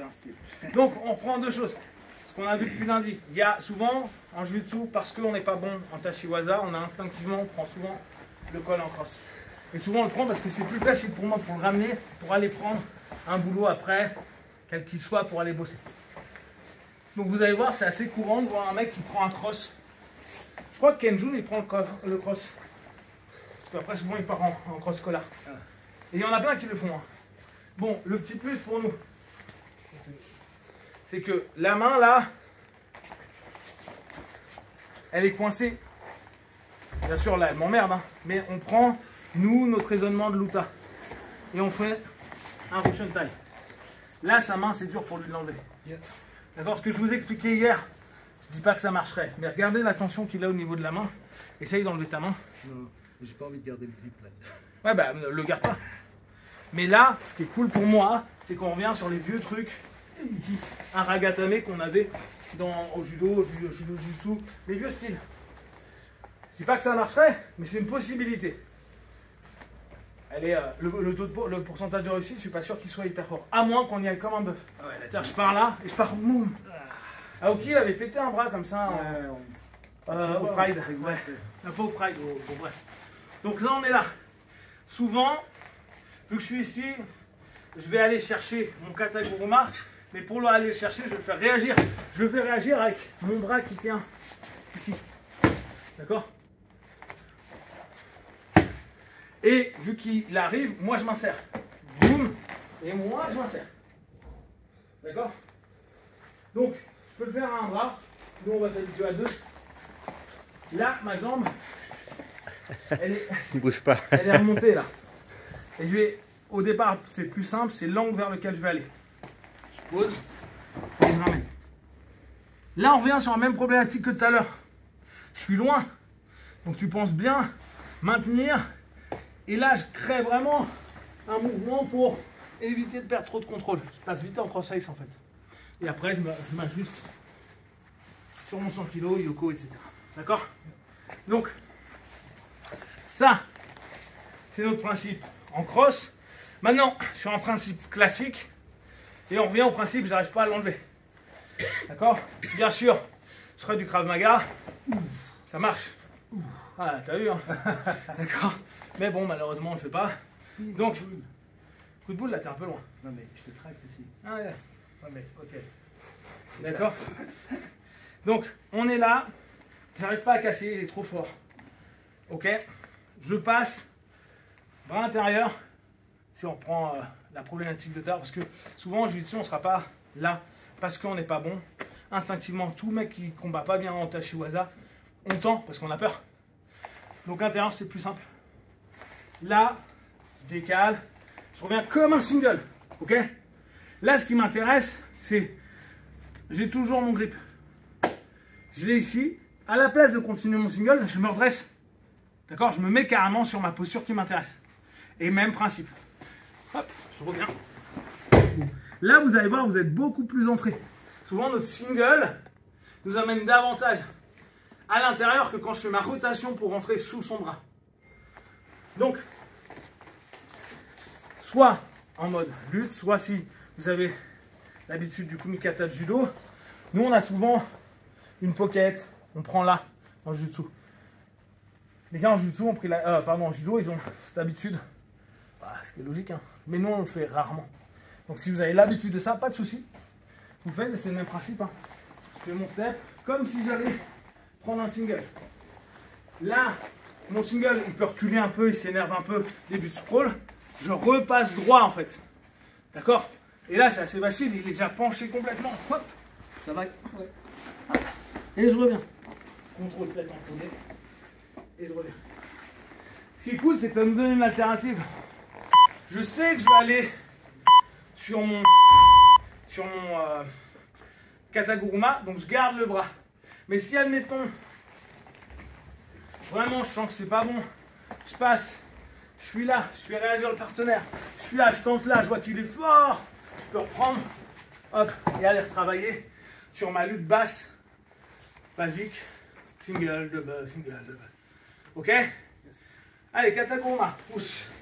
c'est un style. Donc on reprend deux choses. Ce qu'on a vu depuis lundi, il y a souvent en jiu-jitsu, parce qu'on n'est pas bon en Tachiwaza, on a instinctivement, on prend souvent le col en crosse. Et souvent on le prend parce que c'est plus facile pour moi pour le ramener, pour aller prendre un boulot après, quel qu'il soit, pour aller bosser. Donc vous allez voir, c'est assez courant de voir un mec qui prend un cross. Je crois que Kenjun il prend le cross. Parce qu'après souvent il part en cross collar. Et il y en a plein qui le font. Hein. Bon, le petit plus pour nous, c'est que la main là, elle est coincée. Bien sûr là elle m'emmerde, hein, mais on prend nous notre raisonnement de l'uta et on fait un Russian tie. Là sa main c'est dur pour lui de l'enlever. D'accord, ce que je vous expliquais hier, je dis pas que ça marcherait, mais regardez la tension qu'il a au niveau de la main. Essaye d'enlever ta main. Non, j'ai pas envie de garder le grip là. Ouais bah le garde pas. Mais là, ce qui est cool pour moi, c'est qu'on revient sur les vieux trucs, un ragatame qu'on avait au judo, au jiu-jitsu, les vieux styles. Je dis pas que ça marcherait, mais c'est une possibilité. Elle est, le pourcentage de réussite, je suis pas sûr qu'il soit hyper fort. À moins qu'on y aille comme un bœuf. Ah ouais, C'est-à-dire, je pars là et je pars moum. Aoki, il avait pété un bras comme ça au Pride. Ouais. Un peu au Pride, bon, bref. Donc là, on est là. Souvent, vu que je suis ici, je vais aller chercher mon kataguruma, mais pour aller le chercher, je vais le faire réagir. Je le fais réagir avec mon bras qui tient ici. D'accord? Et vu qu'il arrive, moi je m'insère. Boum. Et moi je m'insère. D'accord? Donc, je peux le faire à un bras. Nous, on va s'habituer à deux. Là, ma jambe, elle est, Ne bouge pas. elle est remontée là. Et je vais, au départ, c'est plus simple, c'est l'angle vers lequel je vais aller. Je pose et je ramène. Là, on revient sur la même problématique que tout à l'heure. Je suis loin. Donc, tu penses bien maintenir. Et là, je crée vraiment un mouvement pour éviter de perdre trop de contrôle. Je passe vite en cross-ice en fait. Et après, je m'ajuste sur mon 100 kg, Yoko, etc. D'accord? Donc, ça, c'est notre principe en cross. Maintenant, sur un principe classique, et on revient au principe, je n'arrive pas à l'enlever. D'accord? Bien sûr, je ferai du Krav Maga, ça marche. Ah, t'as vu, hein? D'accord? Mais bon, malheureusement, on ne le fait pas. Donc, coup de boule, là, t'es un peu loin. Non mais je te traque aussi. Ah ouais, ouais mais ok. D'accord? Donc, on est là. J'arrive pas à casser, il est trop fort. Ok? Je passe. Bras intérieur. Si on reprend la problématique de tard, parce que souvent, en jiu-jitsu, on ne sera pas là parce qu'on n'est pas bon. Instinctivement, tout mec qui combat pas bien en Tachiwaza, on tend parce qu'on a peur. Donc, intérieur, c'est plus simple. Là, je décale. Je reviens comme un single. Ok? Là, ce qui m'intéresse, c'est j'ai toujours mon grip. Je l'ai ici. À la place de continuer mon single, je me redresse. D'accord? Je me mets carrément sur ma posture qui m'intéresse. Et même principe. Hop, je reviens. Là, vous allez voir, vous êtes beaucoup plus entré. Souvent, notre single nous amène davantage à l'intérieur que quand je fais ma rotation pour rentrer sous son bras. Donc, soit en mode lutte, soit si vous avez l'habitude du kumikata de judo, nous on a souvent une pocket, on prend là en jutsu. Les gars en jutsu ont pris la, en judo, ils ont cette habitude, ce qui est logique, hein, mais nous on le fait rarement. Donc si vous avez l'habitude de ça, pas de souci, vous faites, c'est le même principe. Hein. Je fais mon step comme si j'allais prendre un single. Là, mon single, il peut reculer un peu, il s'énerve un peu, début de scroll. Je repasse droit en fait. D'accord? Et là, c'est assez facile, il est déjà penché complètement. Hop, ça va. Ouais. Et je reviens. Contrôle tête entouré. Et je reviens. Ce qui est cool, c'est que ça nous donne une alternative. Je sais que je vais aller sur mon kataguruma, donc je garde le bras. Mais si, admettons, vraiment, je sens que c'est pas bon, je passe. Je suis là, je fais réagir le partenaire. Je suis là, je tente là, je vois qu'il est fort. Je peux reprendre, hop, et aller retravailler sur ma lutte basse, basique, single, double, single, double. Ok? Allez, kataguruma, pousse.